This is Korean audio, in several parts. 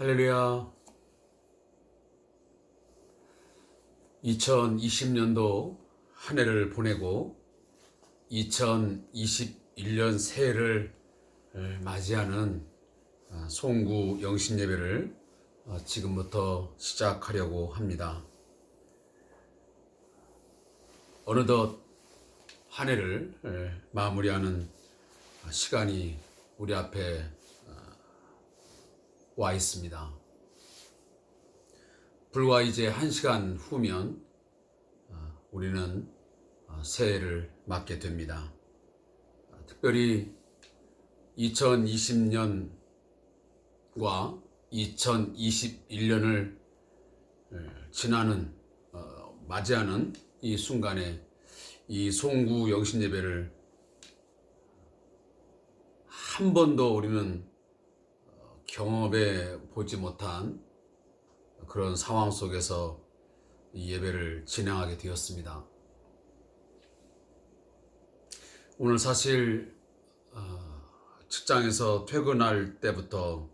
할렐루야. 2020년도 한 해를 보내고 2021년 새해를 맞이하는 송구 영신 예배를 지금부터 시작하려고 합니다. 어느덧 한 해를 마무리하는 시간이 우리 앞에 와 있습니다. 불과 이제 1시간 후면 우리는 새해를 맞게 됩니다. 특별히 2020년과 2021년을 맞이하는 이 순간에 이 송구 영신 예배를 한 번도 우리는 경험해 보지 못한 그런 상황 속에서 이 예배를 진행하게 되었습니다. 오늘 사실 직장에서 퇴근할 때부터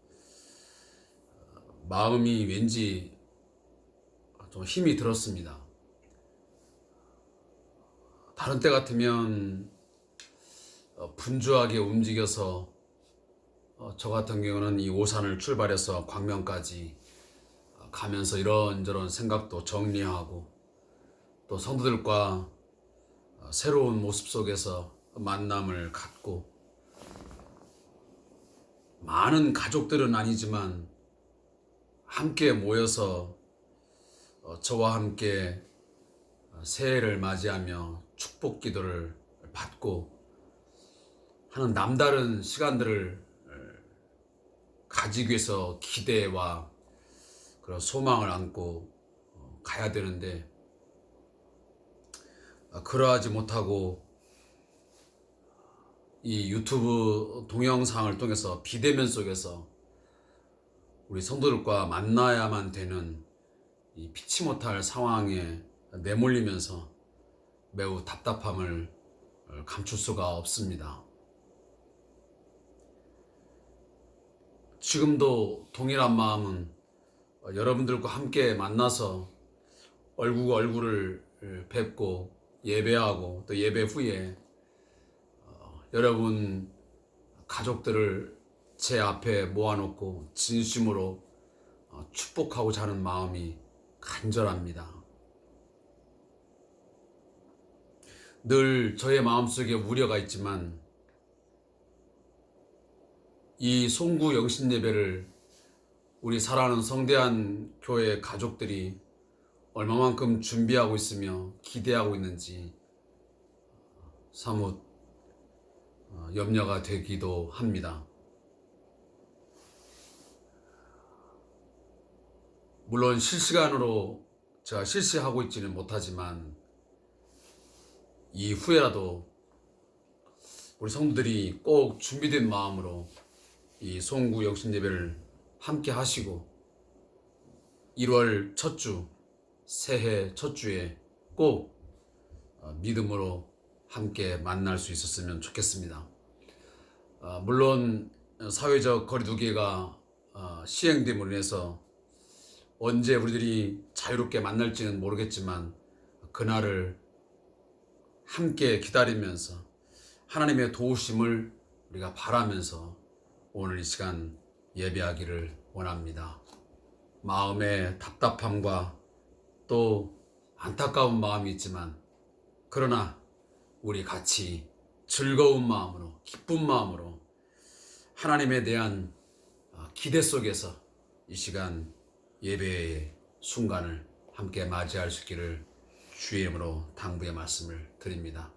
마음이 왠지 좀 힘이 들었습니다. 다른 때 같으면 분주하게 움직여서 저 같은 경우는 이 오산을 출발해서 광명까지 가면서 이런저런 생각도 정리하고 또 성도들과 새로운 모습 속에서 만남을 갖고 많은 가족들은 아니지만 함께 모여서 저와 함께 새해를 맞이하며 축복 기도를 받고 하는 남다른 시간들을 가지기 위해서 기대와 그런 소망을 안고 가야 되는데 그러하지 못하고 이 유튜브 동영상을 통해서 비대면 속에서 우리 성도들과 만나야만 되는 이 피치 못할 상황에 내몰리면서 매우 답답함을 감출 수가 없습니다. 지금도 동일한 마음은 여러분들과 함께 만나서 얼굴과 얼굴을 뵙고 예배하고 또 예배 후에 여러분 가족들을 제 앞에 모아놓고 진심으로 축복하고자 하는 마음이 간절합니다. 늘 저의 마음속에 우려가 있지만 이 송구 영신 예배를 우리 사랑하는 성대한 교회 가족들이 얼마만큼 준비하고 있으며 기대하고 있는지 사뭇 염려가 되기도 합니다. 물론 실시간으로 제가 실시하고 있지는 못하지만 이후에라도 우리 성도들이 꼭 준비된 마음으로 이 송구 영신 예배를 함께 하시고 1월 첫 주, 새해 첫 주에 꼭 믿음으로 함께 만날 수 있었으면 좋겠습니다. 물론 사회적 거리두기가 시행됨으로 인해서 언제 우리들이 자유롭게 만날지는 모르겠지만 그날을 함께 기다리면서 하나님의 도우심을 우리가 바라면서 오늘 이 시간 예배하기를 원합니다. 마음의 답답함과 또 안타까운 마음이 있지만 그러나 우리 같이 즐거운 마음으로 기쁜 마음으로 하나님에 대한 기대 속에서 이 시간 예배의 순간을 함께 맞이할 수 있기를 주의 이름으로 당부의 말씀을 드립니다.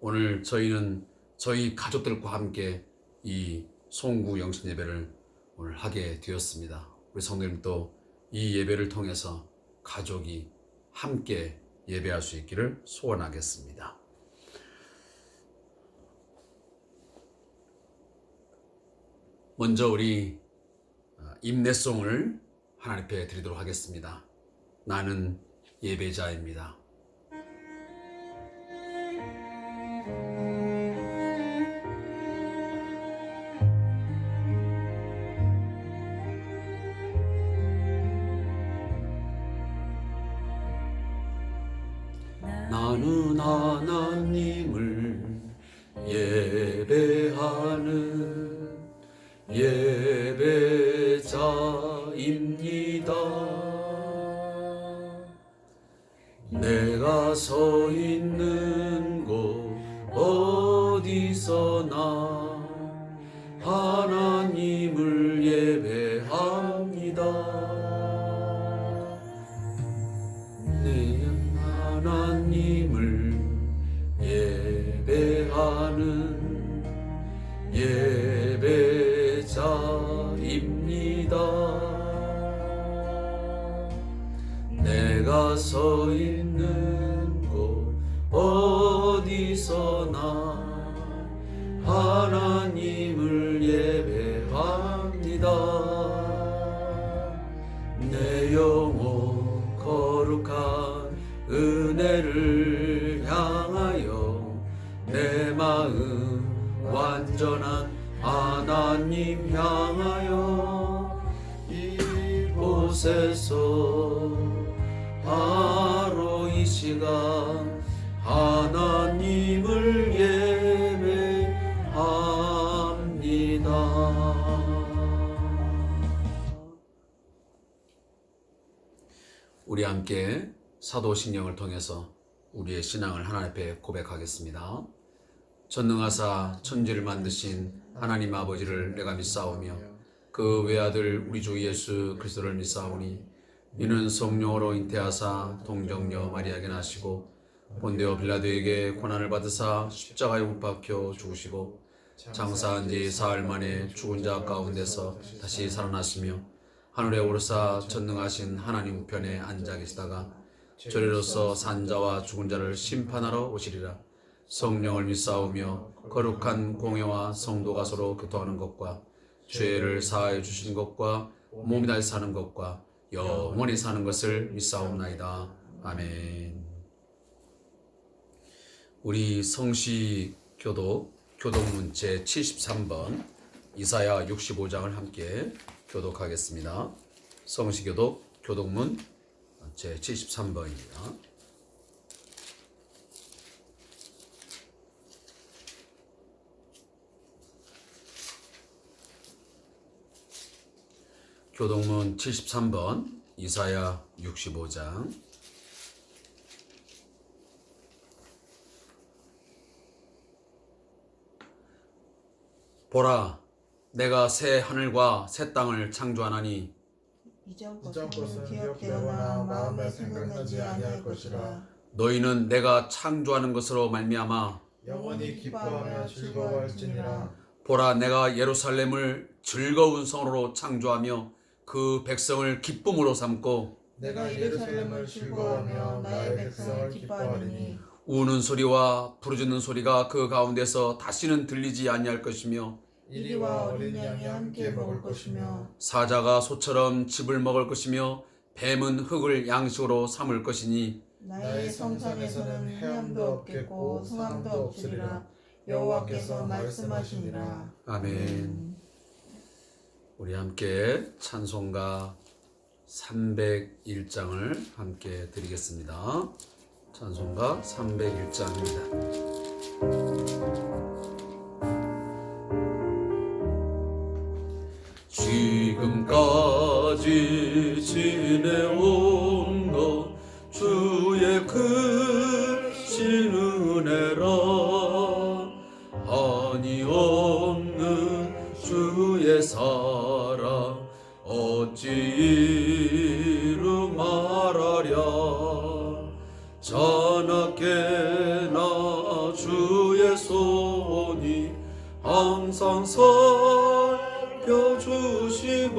오늘 저희는 저희 가족들과 함께 이 송구 영신 예배를 오늘 하게 되었습니다. 우리 성도님도 이 예배를 통해서 가족이 함께 예배할 수 있기를 소원하겠습니다. 먼저 우리 임내송을 하나님 앞에 드리도록 하겠습니다. 나는 예배자입니다. 나는 하나님을 예배하는 예배자입니다. 내가 서 있는 곳 어디서나 하나님을 예배합니다. 내 하나님을 예배하는 예배자입니다. 내가 서 있는 곳 어디서나 하나님을 예배합니다. 내 영혼 거룩한 은혜를 향하여 내 마음 완전한 하나님 향하여 이곳에서 바로 이 시간 하나님을 예배합니다. 우리 함께 사도신경을 통해서 우리의 신앙을 하나님 앞에 고백하겠습니다. 전능하사 천지를 만드신 하나님 아버지를 내가 믿사오며 그 외아들 우리 주 예수 그리스도를 믿사오니 이는 성령으로 잉태하사 동정녀 마리아에게 나시고 본디오 빌라도에게 고난을 받으사 십자가에 못 박혀 죽으시고 장사한 지 사흘 만에 죽은 자 가운데서 다시 살아나시며 하늘에 오르사 전능하신 하나님 우편에 앉아 계시다가 저리로서 산자와 죽은 자를 심판하러 오시리라. 성령을 믿사오며 거룩한 공회와 성도가 서로 교통하는 것과 죄를 사하여 주시는 것과 몸이 다시 사는 것과 영원히 사는 것을 믿사옵나이다. 아멘. 우리 성시 교독문 제 73번 이사야 65장을 함께 교독하겠습니다. 성시 교독문 제 73번입니다. 교독문 73번 이사야 65장. 보라, 내가 새 하늘과 새 땅을 창조하나니 이전 것은 기억되거나 마음에 생각나지 아니할 것이라. 너희는 내가 창조하는 것으로 말미암아 영원히 기뻐하며 즐거워할지니라. 보라, 내가 예루살렘을 즐거운 성으로 창조하며 그 백성을 기쁨으로 삼고 내가 예루살렘을 즐거워하며 나의 백성을 기뻐하리니 우는 소리와 부르짖는 소리가 그 가운데서 다시는 들리지 아니할 것이며 이리와 어린 양이 함께 먹을 것이며 사자가 소처럼 즙을 먹을 것이며 뱀은 흙을 양식으로 삼을 것이니 나의 성산에서는 해함도 없겠고 성함도 없으리라. 여호와께서 말씀하시니라. 아멘. 우리 함께 찬송가 301장을 함께 드리겠습니다. 찬송가 301장입니다. 지금까지 지내온 것 주의 크신 은혜라. 한이 없는 주의 사랑 어찌 이루 말하랴. 자나깨나 주의 손이 항상 살펴주시고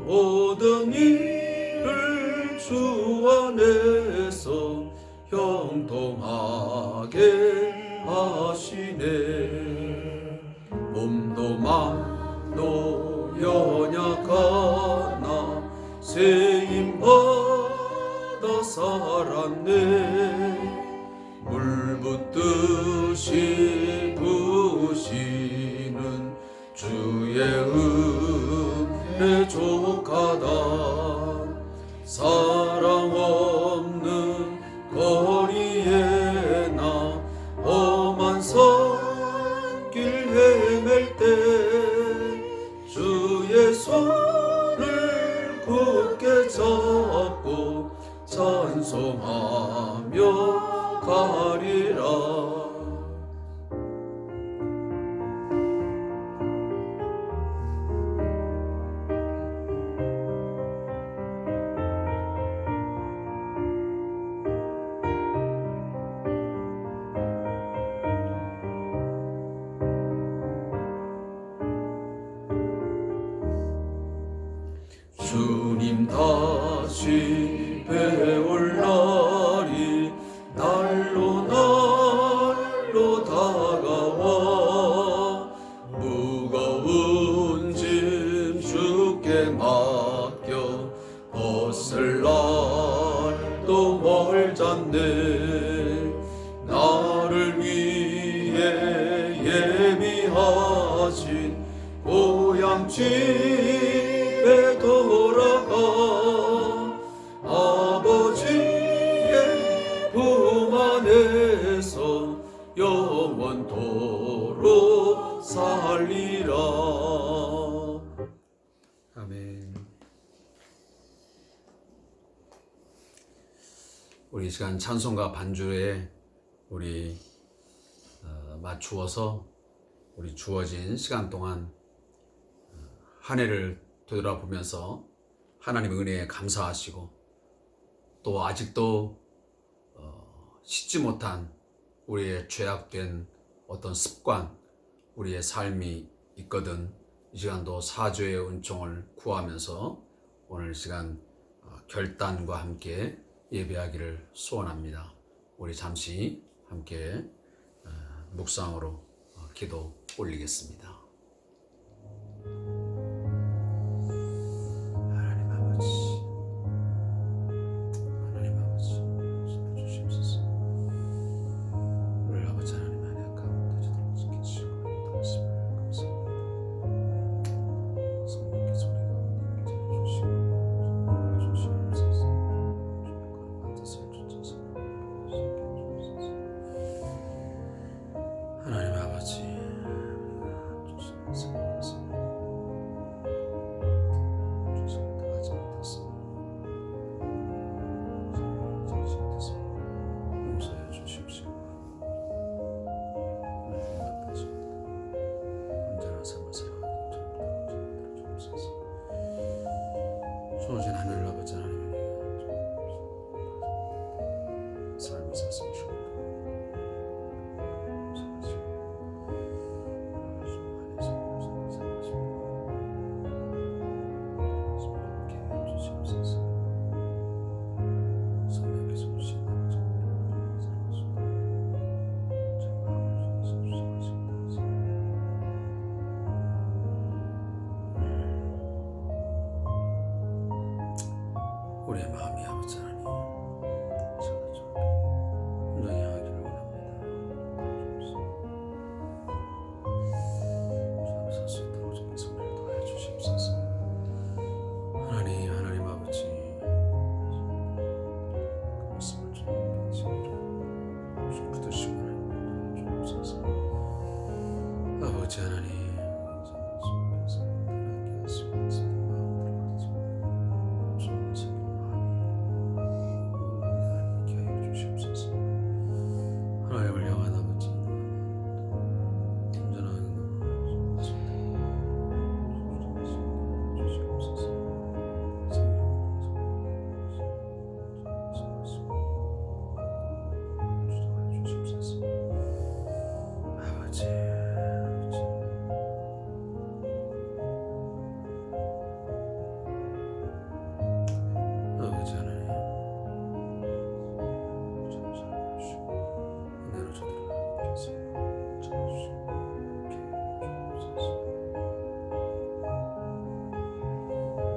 모든 일을 주 안에서 형통하게 하시네. 몸도 맘도 연약하나 세임받아 살았네. 물붓듯이 부시는 주의 은혜 족하다. 사랑 없는 주님 다시 배올 날이 날로 다가와 무거운 짐 주께 맡겨 벗을 날도 멀잖네. 나를 위해 예비하신 고향 집에 돌아가 아버지의 품 안에서 영원토록 살리라. 아멘. 우리 이 시간 찬송가 반주에 우리 맞추어서 우리 주어진 시간 동안 한 해를 되돌아보면서 하나님의 은혜에 감사하시고 또 아직도 씻지 못한 우리의 죄악된 어떤 습관, 우리의 삶이 있거든 이 시간도 사죄의 은총을 구하면서 오늘 시간 결단과 함께 예배하기를 소원합니다. 우리 잠시 함께 묵상으로 기도 올리겠습니다. 하나님 아버지 주시옵소서. 우리 아버지 하나님 안에 가운데 저들을 지키시고 인도하심을 감사합니다. 성령께서 우리 가운데 임재해 주시옵소서. 하나님 아버지 나가지 못했습니다. 용서해 주십시오. 언제나 삶을 살아가고 주옵소서. 주어진 하늘 아버지 하나님 삶을 샀으면 좋겠다. 우리의 마음이 아버지 하나님 온전히 향하기를 원합니다. 살 수 있도록 주님께서 우리를 도와해 주시옵소서. 하나님 아버지 그 말씀을 주님께 지금 붙드시고 주옵소서. 아버지 하나님 하나님을 향한 아버지 온전한 주시옵소서. 주시옵소서. 아버지 아버지 하나님 은혜로 저들을 함께해서 찾아주시고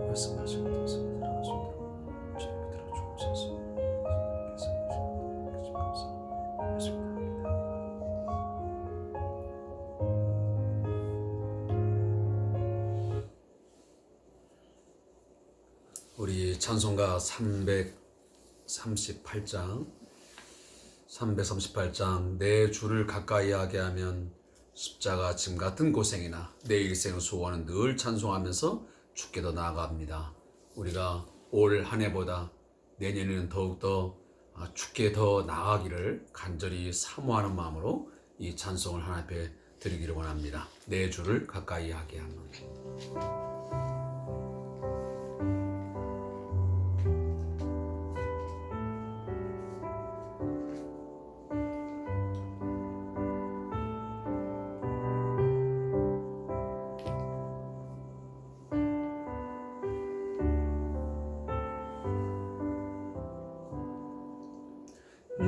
말씀하시는 뜻을 들어갈 수 있도록 주님께 들어주옵소서. 성령께서 감사합니다. 우리 찬송가 338장 내 주를 가까이 하게 하면 십자가 짐 같은 고생이나 내 일생 소원은 늘 찬송하면서 주께 더 나아갑니다. 우리가 올 한 해보다 내년에는 더욱더 주께 더 나아가기를 간절히 사모하는 마음으로 이 찬송을 하나님 앞에 드리기를 원합니다. 내 주를 가까이 하게 하면.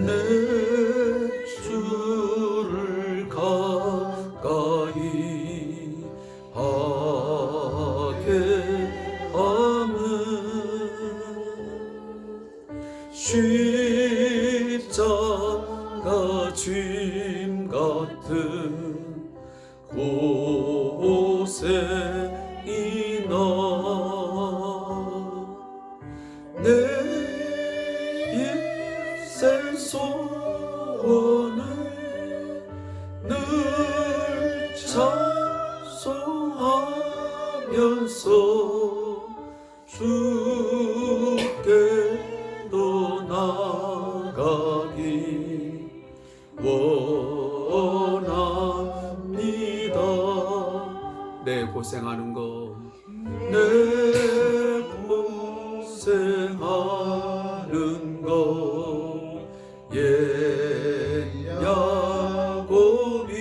내 주를 가까이 하게 함은 십자가 짐 같은 곳에 있나 내 일생 소원을 늘 찬송하면서 주께로 나가기 원합니다. 내 고생하는 거, 내 고생하는 거, 옛 야곱이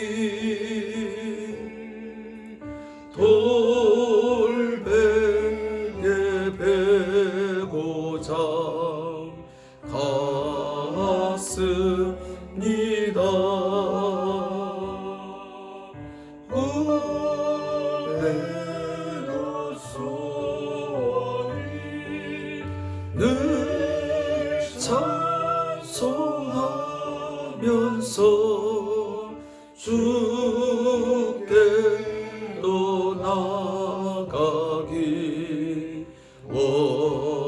돌베개 베고자 갔습니다. 꿈에도 소원이 늘 찬송하면서 주께로 나가기 원합니다.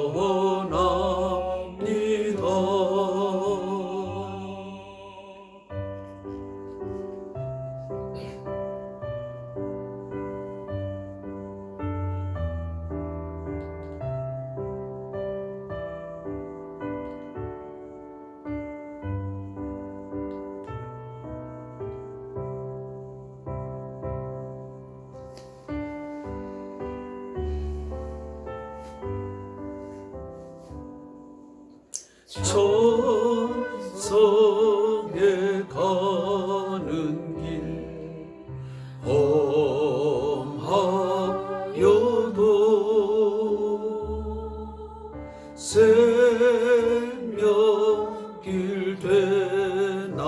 천성에 가는 길 험하여도 생명길 되나니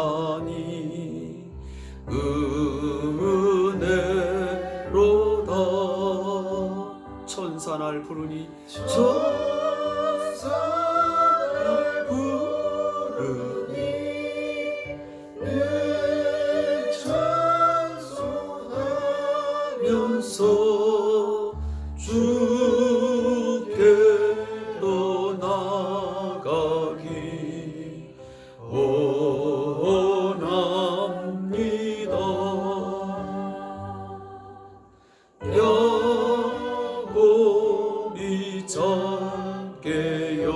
은혜로다. 천사날 부르니 천사날 부르니 내 찬송하면서 주께로 나가기 원합니다. 야곱이 잠깨어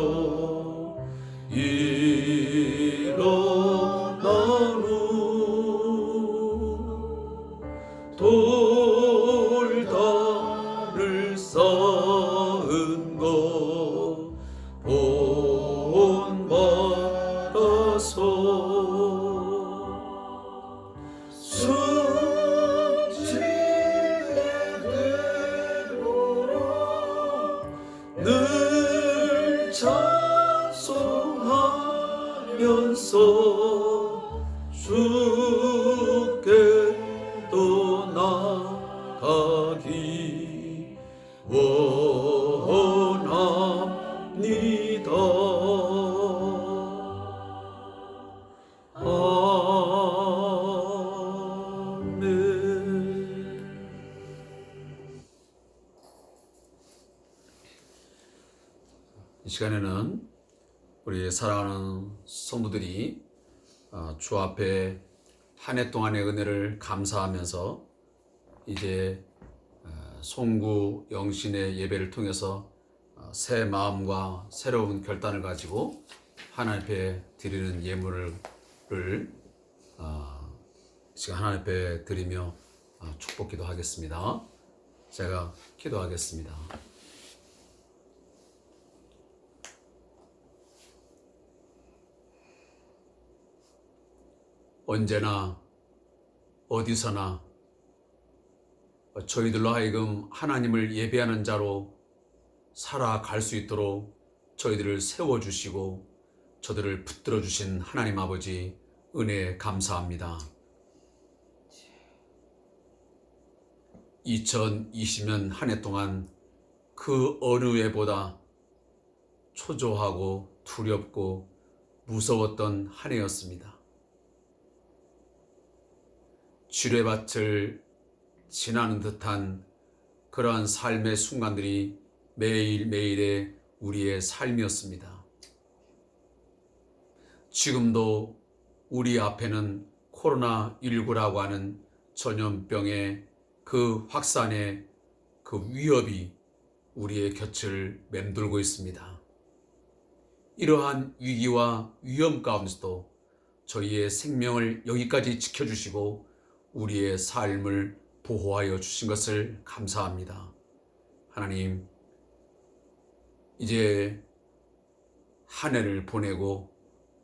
일어나루 돌다를 쌓은 거 본받아서 숨지게 되도록 늘 찬송하면서 주께로 나가기 원합니다. 아멘. 이 시간에는 우리 사랑하는 성도들이 주 앞에 한 해 동안의 은혜를 감사하면서 이제 송구 영신의 예배를 통해서 새 마음과 새로운 결단을 가지고 하나님 앞에 드리는 예물을 지금 하나님 앞에 드리며 축복 기도하겠습니다. 제가 기도하겠습니다. 언제나 어디서나 저희들로 하여금 하나님을 예배하는 자로 살아갈 수 있도록 저희들을 세워주시고 저들을 붙들어 주신 하나님 아버지 은혜에 감사합니다. 2020년 한 해 동안 그 어느 해보다 초조하고 두렵고 무서웠던 한 해였습니다. 지뢰밭을 지나는 듯한 그러한 삶의 순간들이 매일매일의 우리의 삶이었습니다. 지금도 우리 앞에는 코로나19라고 하는 전염병의 그 확산의 그 위협이 우리의 곁을 맴돌고 있습니다. 이러한 위기와 위험 가운데서도 저희의 생명을 여기까지 지켜주시고 우리의 삶을 보호하여 주신 것을 감사합니다. 하나님, 이제 한 해를 보내고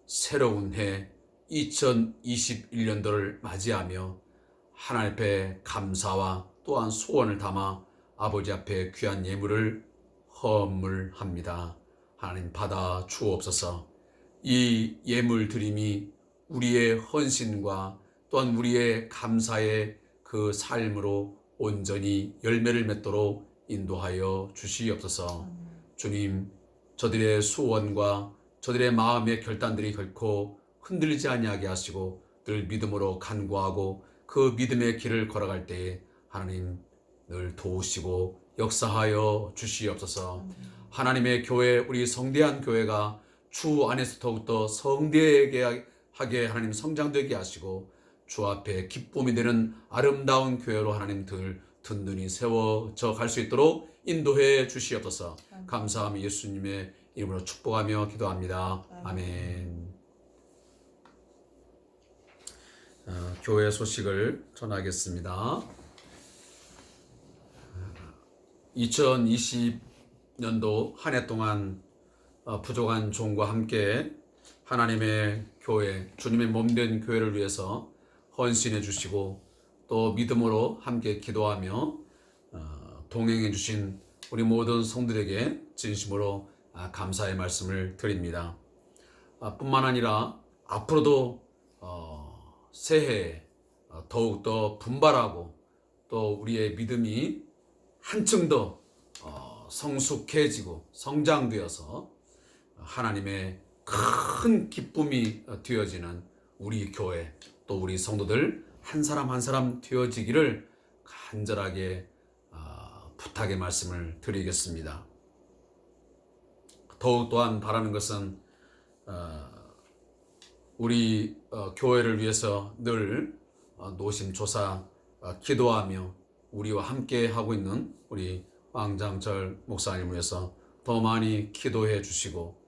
새로운 해 2021년도를 맞이하며 하나님 앞에 감사와 또한 소원을 담아 아버지 앞에 귀한 예물을 헌물합니다. 하나님 받아 주옵소서. 이 예물 드림이 우리의 헌신과 또한 우리의 감사의 그 삶으로 온전히 열매를 맺도록 인도하여 주시옵소서. 주님, 저들의 소원과 저들의 마음의 결단들이 결코 흔들리지 아니하게 하시고 늘 믿음으로 간구하고 그 믿음의 길을 걸어갈 때에 하나님 늘 도우시고 역사하여 주시옵소서. 하나님의 교회, 우리 성대한 교회가 주 안에서 더욱더 성대하게 하나님 성장되게 하시고 주 앞에 기쁨이 되는 아름다운 교회로 하나님 든든히 세워져 갈 수 있도록 인도해 주시옵소서. 감사하며 예수님의 이름으로 축복하며 기도합니다. 아멘. 교회 소식을 전하겠습니다. 2020년도 한 해 동안 부족한 종과 함께 하나님의 교회, 주님의 몸된 교회를 위해서 헌신해 주시고 또 믿음으로 함께 기도하며 동행해 주신 우리 모든 성들에게 진심으로 감사의 말씀을 드립니다. 뿐만 아니라 앞으로도 새해에 더욱더 분발하고 또 우리의 믿음이 한층 더 성숙해지고 성장되어서 하나님의 큰 기쁨이 되어지는 우리 교회 또 우리 성도들 한 사람 한 사람 되어지기를 간절하게 부탁의 말씀을 드리겠습니다. 더욱 또한 바라는 것은 우리 교회를 위해서 늘 노심초사 기도하며 우리와 함께 하고 있는 우리 왕장철 목사님을 위해서 더 많이 기도해 주시고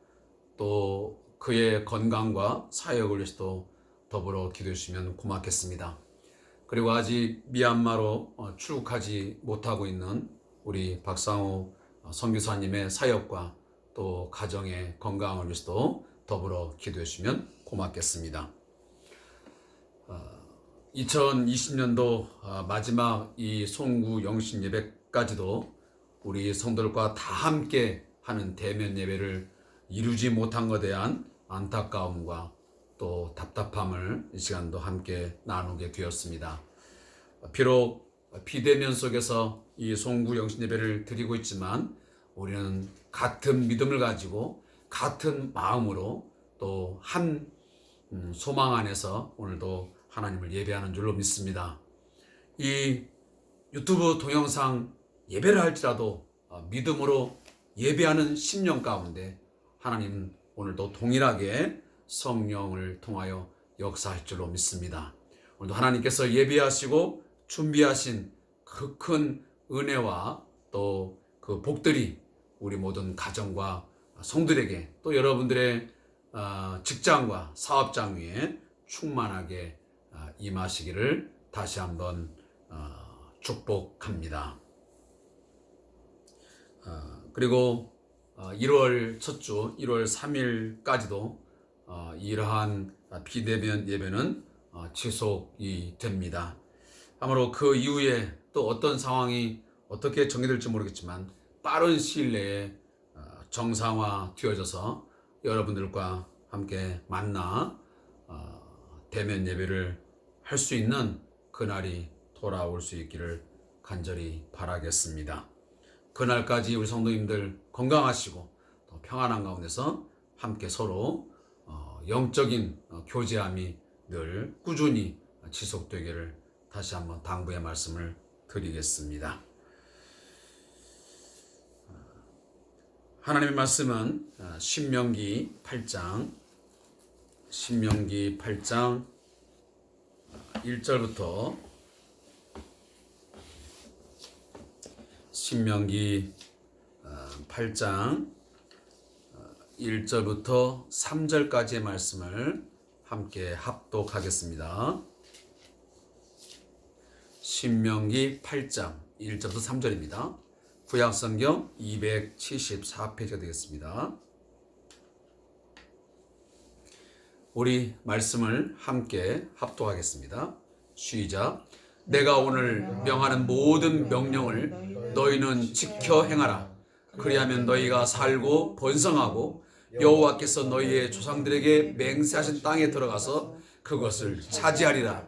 또 그의 건강과 사역을 위해서도 더불어 기도해 주시면 고맙겠습니다. 그리고 아직 미얀마로 출국하지 못하고 있는 우리 박상호 선교사님의 사역과 또 가정의 건강을 위해서도 더불어 기도해 주시면 고맙겠습니다. 2020년도 마지막 이 송구 영신 예배까지도 우리 성도들과 다 함께 하는 대면 예배를 이루지 못한 것에 대한 안타까움과 또 답답함을 이 시간도 함께 나누게 되었습니다. 비록 비대면 속에서 이 송구 영신 예배를 드리고 있지만 우리는 같은 믿음을 가지고 같은 마음으로 또 한 소망 안에서 오늘도 하나님을 예배하는 줄로 믿습니다. 이 유튜브 동영상 예배를 할지라도 믿음으로 예배하는 심령 가운데 하나님 오늘도 동일하게 성령을 통하여 역사할 줄로 믿습니다. 오늘도 하나님께서 예배하시고 준비하신 그 큰 은혜와 또 그 복들이 우리 모든 가정과 성들에게 또 여러분들의 직장과 사업장 위에 충만하게 임하시기를 다시 한번 축복합니다. 그리고 1월 첫 주 1월 3일까지도 이러한 비대면 예배는 지속이 됩니다. 아마도 그 이후에 또 어떤 상황이 어떻게 정해질지 모르겠지만 빠른 시일 내에 정상화 되어져서 여러분들과 함께 만나 대면 예배를 할 수 있는 그날이 돌아올 수 있기를 간절히 바라겠습니다. 그날까지 우리 성도님들 건강하시고 또 평안한 가운데서 함께 서로 영적인 교제함이 늘 꾸준히 지속되기를 다시 한번 당부의 말씀을 드리겠습니다. 하나님의 말씀은 신명기 8장 1절부터 신명기 8장 1절부터 3절까지의 말씀을 함께 합독하겠습니다. 신명기 8장 1절부터 3절입니다. 구약성경 274페이지가 되겠습니다. 우리 말씀을 함께 합독하겠습니다. 시작. 내가 오늘 명하는 모든 명령을 너희는 지켜 행하라. 그리하면 너희가 살고 번성하고 여호와께서 너희의 조상들에게 맹세하신 땅에 들어가서 그것을 차지하리라.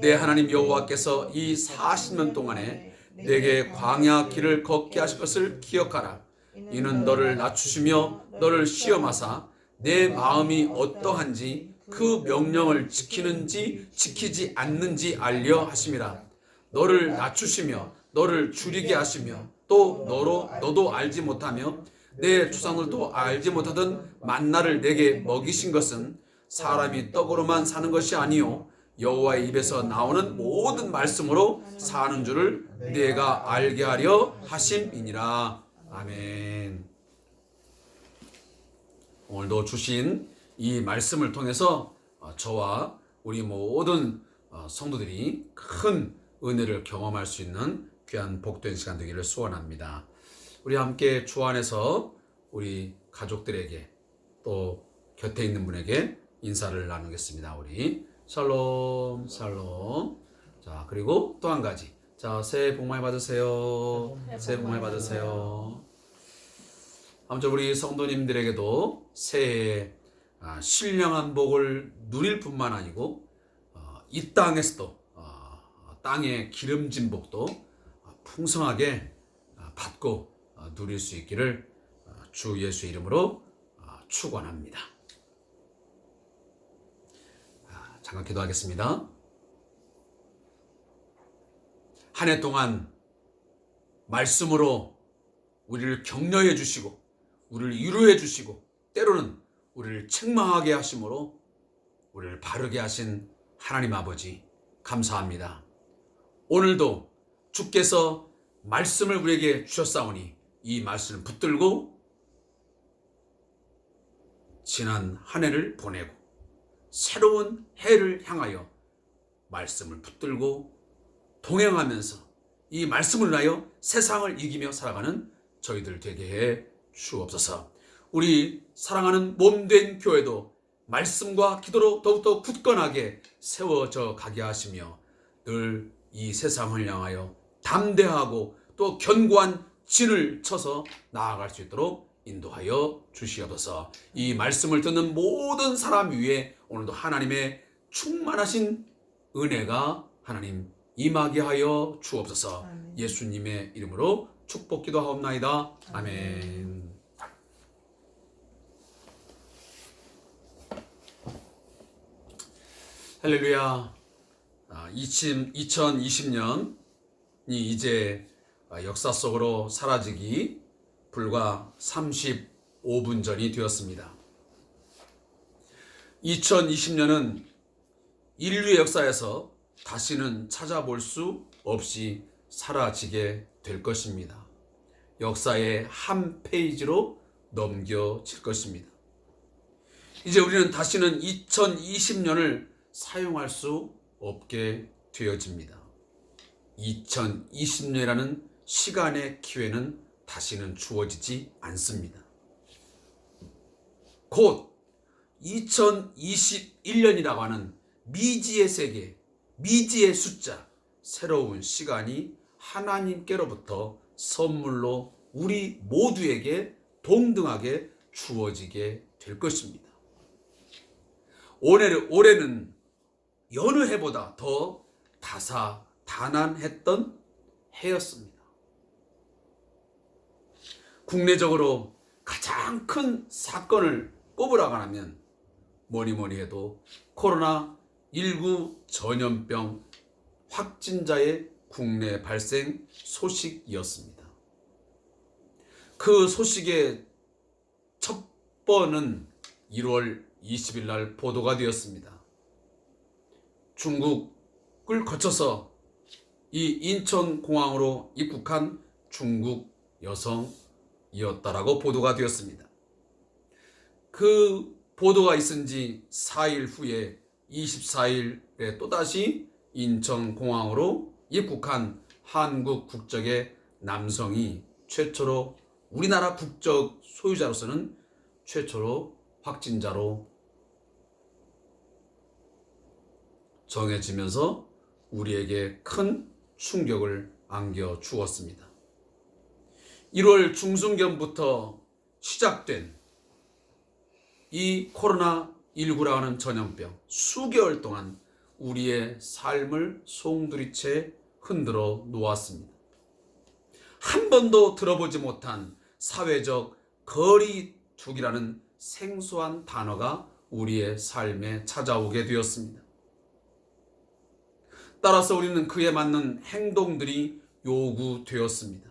내 하나님 여호와께서 이 40년 동안에 내게 광야 길을 걷게 하실 것을 기억하라. 이는 너를 낮추시며 너를 시험하사 내 마음이 어떠한지 그 명령을 지키는지 지키지 않는지 알려 하심이라. 너를 낮추시며 너를 줄이게 하시며 또 너도 알지 못하며 내 조상들도 알지 못하던 만나를 내게 먹이신 것은 사람이 떡으로만 사는 것이 아니요 여호와의 입에서 나오는 모든 말씀으로 사는 줄을 내가 알게 하려 하심이니라. 아멘. 오늘도 주신 이 말씀을 통해서 저와 우리 모든 성도들이 큰 은혜를 경험할 수 있는 귀한 복된 시간 되기를 소원합니다. 우리 함께 주 안에서 우리 가족들에게 또 곁에 있는 분에게 인사를 나누겠습니다. 우리 샬롬 샬롬. 자, 그리고 또 한 가지. 자, 새해 복 많이 받으세요. 새해 복 많이 받으세요. 아무쪼 우리 성도님들에게도 새해에 신령한 복을 누릴 뿐만 아니고 이 땅에서도 땅의 기름진 복도 풍성하게 받고 누릴 수 있기를 주 예수 이름으로 축원합니다. 잠깐 기도하겠습니다. 한 해 동안 말씀으로 우리를 격려해 주시고 우리를 위로해 주시고 때로는 우리를 책망하게 하심으로 우리를 바르게 하신 하나님 아버지 감사합니다. 오늘도 주께서 말씀을 우리에게 주셨사오니 이 말씀을 붙들고 지난 한 해를 보내고 새로운 해를 향하여 말씀을 붙들고 동행하면서 이 말씀을 위하여 세상을 이기며 살아가는 저희들 되게 해 주옵소서. 우리 사랑하는 몸된 교회도 말씀과 기도로 더욱더 굳건하게 세워져 가게 하시며 늘 이 세상을 향하여 담대하고 또 견고한 진을 쳐서 나아갈 수 있도록 인도하여 주시옵소서. 이 말씀을 듣는 모든 사람 위에 오늘도 하나님의 충만하신 은혜가 하나님 임하게 하여 주옵소서. 아멘. 예수님의 이름으로 축복 기도하옵나이다. 아멘. 할렐루야. 2020년이 이제 역사 속으로 사라지기 불과 35분 전이 되었습니다. 2020년은 인류의 역사에서 다시는 찾아볼 수 없이 사라지게 될 것입니다. 역사의 한 페이지로 넘겨질 것입니다. 이제 우리는 다시는 2020년을 사용할 수 없게 되어집니다. 2020년이라는 시간의 기회는 다시는 주어지지 않습니다. 곧 2021년이라고 하는 미지의 세계, 미지의 숫자, 새로운 시간이 하나님께로부터 선물로 우리 모두에게 동등하게 주어지게 될 것입니다. 올해는 여느 해보다 더 다사다난했던 해였습니다. 국내적으로 가장 큰 사건을 꼽으라고 하면 뭐니 해도 코로나19 전염병 확진자의 국내 발생 소식이었습니다. 그 소식의 첫 번은 1월 20일 날 보도가 되었습니다. 중국을 거쳐서 이 인천공항으로 입국한 중국 여성이었다라고 보도가 되었습니다. 그 보도가 있은 지 4일 후에 24일에 또다시 인천공항으로 입국한 한국 국적의 남성이 최초로 우리나라 국적 소유자로서는 최초로 확진자로 정해지면서 우리에게 큰 충격을 안겨주었습니다. 1월 중순경부터 시작된 이 코로나19라고 하는 전염병, 수개월 동안 우리의 삶을 송두리째 흔들어 놓았습니다. 한 번도 들어보지 못한 사회적 거리두기라는 생소한 단어가 우리의 삶에 찾아오게 되었습니다. 따라서 우리는 그에 맞는 행동들이 요구되었습니다.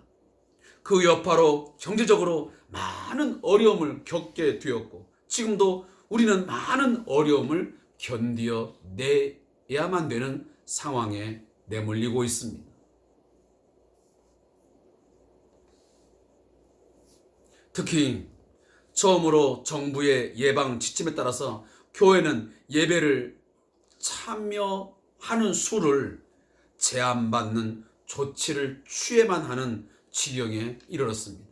그 여파로 경제적으로 많은 어려움을 겪게 되었고, 지금도 우리는 많은 어려움을 견뎌내야만 되는 상황에 내몰리고 있습니다. 특히 처음으로 정부의 예방 지침에 따라서 교회는 예배를 참여하는 수를 제한받는 조치를 취해만 하는 지경에 이르렀습니다.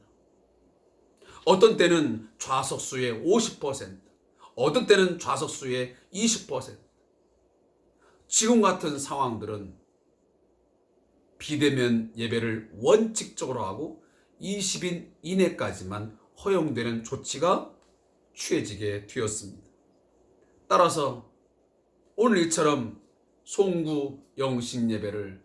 어떤 때는 좌석수의 50%, 어떤 때는 좌석수의 20%. 지금 같은 상황들은 비대면 예배를 원칙적으로 하고 20인 이내까지만 허용되는 조치가 취해지게 되었습니다. 따라서 오늘 이처럼 송구 영신 예배를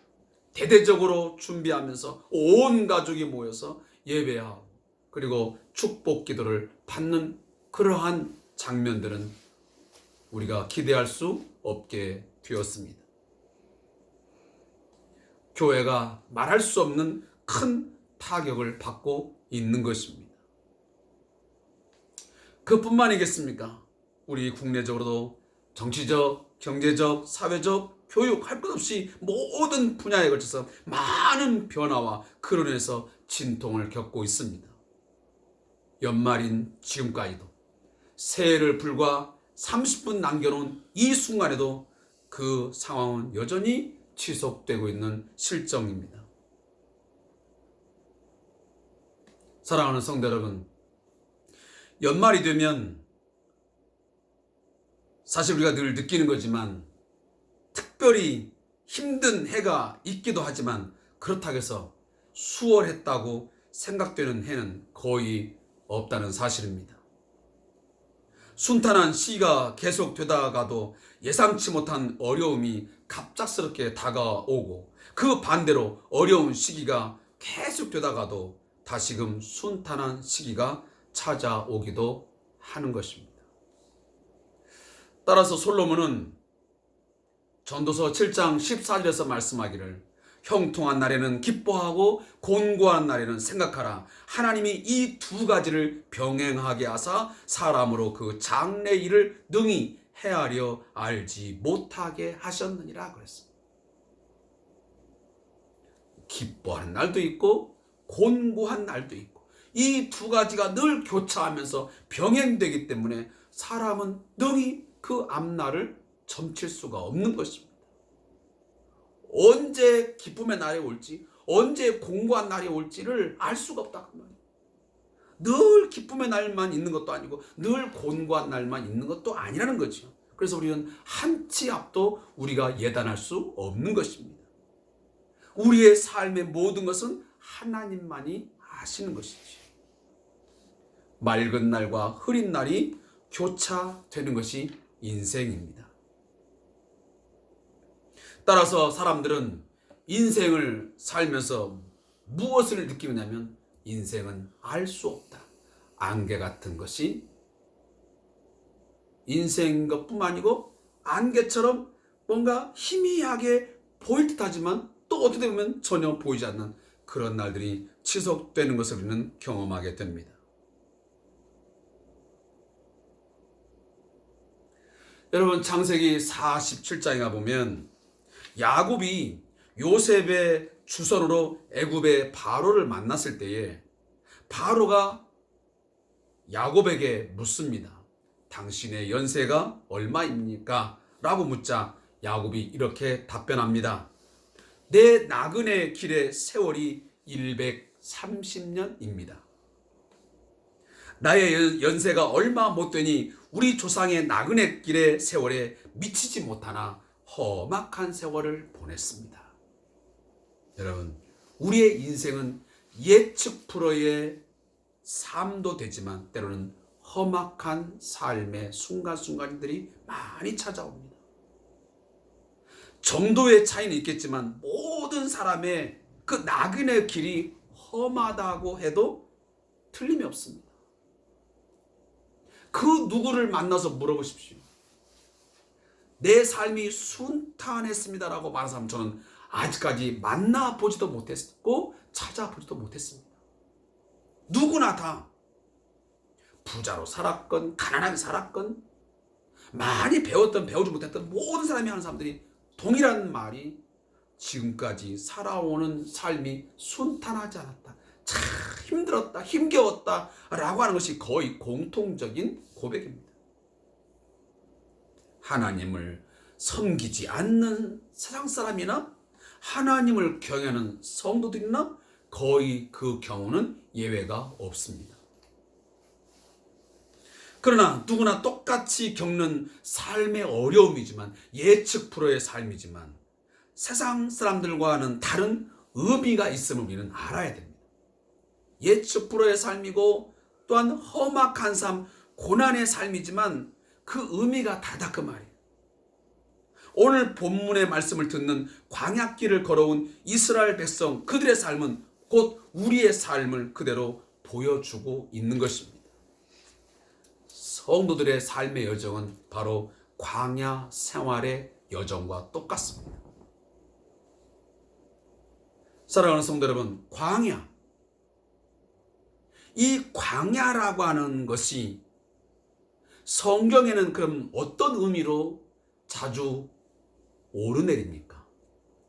대대적으로 준비하면서 온 가족이 모여서 예배하고 그리고 축복 기도를 받는 그러한 장면들은 우리가 기대할 수 없게 되었습니다. 교회가 말할 수 없는 큰 타격을 받고 있는 것입니다. 그뿐만이겠습니까? 우리 국내적으로도 정치적, 경제적, 사회적, 교육 할 것 없이 모든 분야에 걸쳐서 많은 변화와 그로 인해서 진통을 겪고 있습니다. 연말인 지금까지도 새해를 불과 30분 남겨놓은 이 순간에도 그 상황은 여전히 지속되고 있는 실정입니다. 사랑하는 성도 여러분, 연말이 되면 사실 우리가 늘 느끼는 거지만 특별히 힘든 해가 있기도 하지만 그렇다고 해서 수월했다고 생각되는 해는 거의 없다는 사실입니다. 순탄한 시기가 계속되다가도 예상치 못한 어려움이 갑작스럽게 다가오고 그 반대로 어려운 시기가 계속되다가도 다시금 순탄한 시기가 찾아오기도 하는 것입니다. 따라서 솔로몬은 전도서 7장 14절에서 말씀하기를 형통한 날에는 기뻐하고 곤고한 날에는 생각하라. 하나님이 이 두 가지를 병행하게 하사 사람으로 그 장래 일을 능히 헤아려 알지 못하게 하셨느니라 그랬습니다. 기뻐하는 날도 있고 곤고한 날도 있고 이 두 가지가 늘 교차하면서 병행되기 때문에 사람은 능히 그 앞날을 점칠 수가 없는 것입니다. 언제 기쁨의 날이 올지 언제 공고한 날이 올지를 알 수가 없다 그 말이에요. 늘 기쁨의 날만 있는 것도 아니고 늘 곤고한 날만 있는 것도 아니라는 거죠. 그래서 우리는 한치 앞도 우리가 예단할 수 없는 것입니다. 우리의 삶의 모든 것은 하나님만이 아시는 것이지. 맑은 날과 흐린 날이 교차되는 것이 인생입니다. 따라서 사람들은 인생을 살면서 무엇을 느끼느냐면 인생은 알 수 없다. 안개 같은 것이 인생인 것뿐만 아니고 안개처럼 뭔가 희미하게 보일 듯하지만 또 어떻게 보면 전혀 보이지 않는 그런 날들이 지속되는 것을 우리는 경험하게 됩니다. 여러분, 창세기 47장에 가보면 야곱이 요셉의 주선으로 애굽의 바로를 만났을 때에 바로가 야곱에게 묻습니다. 당신의 연세가 얼마입니까? 라고 묻자 야곱이 이렇게 답변합니다. 내 나그네 길의 세월이 130년입니다. 나의 연세가 얼마 못 되니 우리 조상의 나그네 길의 세월에 미치지 못하나 험악한 세월을 보냈습니다. 여러분, 우리의 인생은 예측 불허의 삶도 되지만 때로는 험악한 삶의 순간순간들이 많이 찾아옵니다. 정도의 차이는 있겠지만 모든 사람의 그 나그네 길이 험하다고 해도 틀림이 없습니다. 그 누구를 만나서 물어보십시오. 내 삶이 순탄했습니다라고 말하는 사람 저는 아직까지 만나보지도 못했고 찾아보지도 못했습니다. 누구나 다 부자로 살았건 가난하게 살았건 많이 배웠던 배우지 못했던 모든 사람이 하는 사람들이 동일한 말이 지금까지 살아오는 삶이 순탄하지 않았다. 참 힘들었다. 힘겨웠다. 라고 하는 것이 거의 공통적인 고백입니다. 하나님을 섬기지 않는 세상 사람이나 하나님을 경외하는 성도들이나 거의 그 경우는 예외가 없습니다. 그러나 누구나 똑같이 겪는 삶의 어려움이지만 예측 불허의 삶이지만 세상 사람들과는 다른 의미가 있음을 우리는 알아야 됩니다. 예측 불허의 삶이고 또한 험악한 삶, 고난의 삶이지만 그 의미가 다르다 그 말이에요. 오늘 본문의 말씀을 듣는 광야길을 걸어온 이스라엘 백성, 그들의 삶은 곧 우리의 삶을 그대로 보여주고 있는 것입니다. 성도들의 삶의 여정은 바로 광야 생활의 여정과 똑같습니다. 사랑하는 성도 여러분, 광야, 이 광야라고 하는 것이 성경에는 그럼 어떤 의미로 자주 오르내립니까?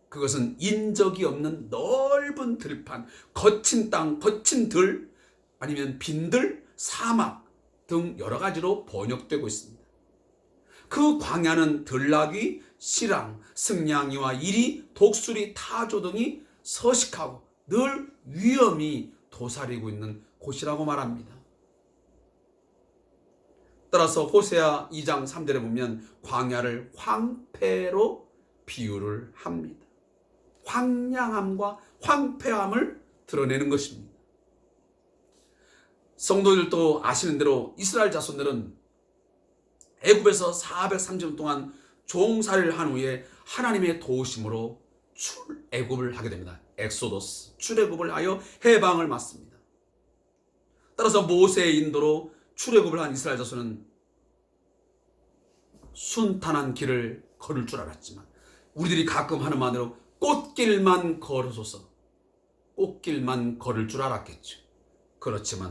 그것은 인적이 없는 넓은 들판, 거친 땅, 거친 들, 아니면 빈들, 사막 등 여러 가지로 번역되고 있습니다. 그 광야는 들나귀, 시랑, 승냥이와 이리, 독수리, 타조 등이 서식하고 늘 위험이 도사리고 있는 곳이라고 말합니다. 따라서 호세아 2장 3절에 보면 광야를 황폐로 비유를 합니다. 황량함과 황폐함을 드러내는 것입니다. 성도들도 아시는 대로 이스라엘 자손들은 애굽에서 430년 동안 종살이를 한 후에 하나님의 도우심으로 출애굽을 하게 됩니다. 엑소더스, 출애굽을 하여 해방을 맞습니다. 따라서 모세의 인도로 출애굽을 한 이스라엘 자손은 순탄한 길을 걸을 줄 알았지만 우리들이 가끔 하는 말대로 꽃길만 걸어서서 꽃길만 걸을 줄 알았겠죠. 그렇지만